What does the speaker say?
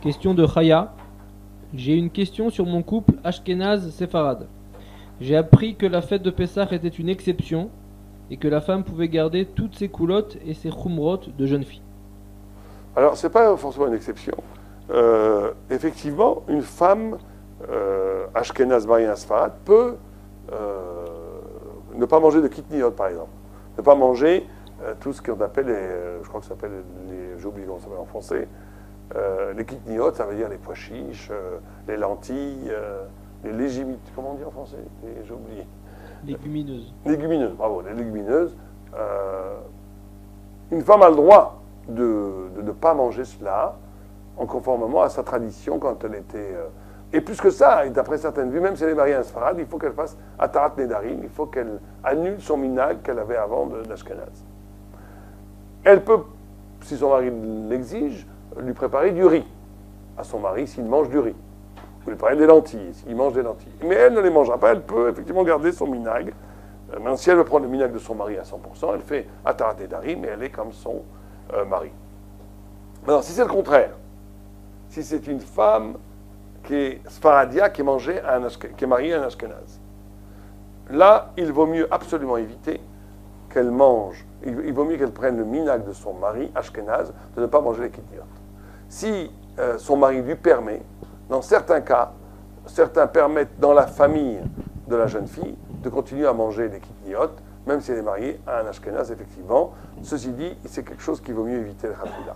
Question de Chaya. J'ai une question sur mon couple Ashkénaze-Séfarade. J'ai appris que la fête de Pessah était une exception et que la femme pouvait garder toutes ses coulottes et ses khumrot de jeune fille. Alors, ce n'est pas forcément une exception. Effectivement, une femme ashkénaze mariée à un sfarade peut ne pas manger de kitniot, par exemple. Ne pas manger tout ce qu'on appelle, je crois que ça s'appelle, j'ai oublié comment ça s'appelle en français, les kitniot, ça veut dire les pois chiches, les lentilles, les légimites, comment on dit en français? J'ai oublié. Légumineuse. Légumineuses, bravo, les légumineuses. Une femme a le droit de ne pas manger cela, en conformément à sa tradition quand elle était... et plus que ça, et d'après certaines vues, même si elle est mariée à un sfarad, il faut qu'elle fasse Atarat Nedarim, il faut qu'elle annule son minag qu'elle avait avant d'Ashkenaz. Elle peut, si son mari l'exige, lui préparer du riz à son mari s'il mange du riz. Ou lui préparer des lentilles, s'il mange des lentilles. Mais elle ne les mangera pas, elle peut effectivement garder son minag. Même si elle veut prendre le minag de son mari à 100%, elle fait Atarat Nedarim, mais elle est comme son mari. Maintenant, si c'est le contraire, si c'est une femme qui est sfaradia, qui est mariée à un ashkenaz, là, il vaut mieux absolument éviter qu'elle mange, il vaut mieux qu'elle prenne le minag de son mari ashkenaz de ne pas manger les kitniot. Si son mari lui permet, dans certains cas, certains permettent dans la famille de la jeune fille de continuer à manger les kitniot, même si elle est mariée à un ashkenaz, effectivement. Ceci dit, c'est quelque chose qu'il vaut mieux éviter le khafila.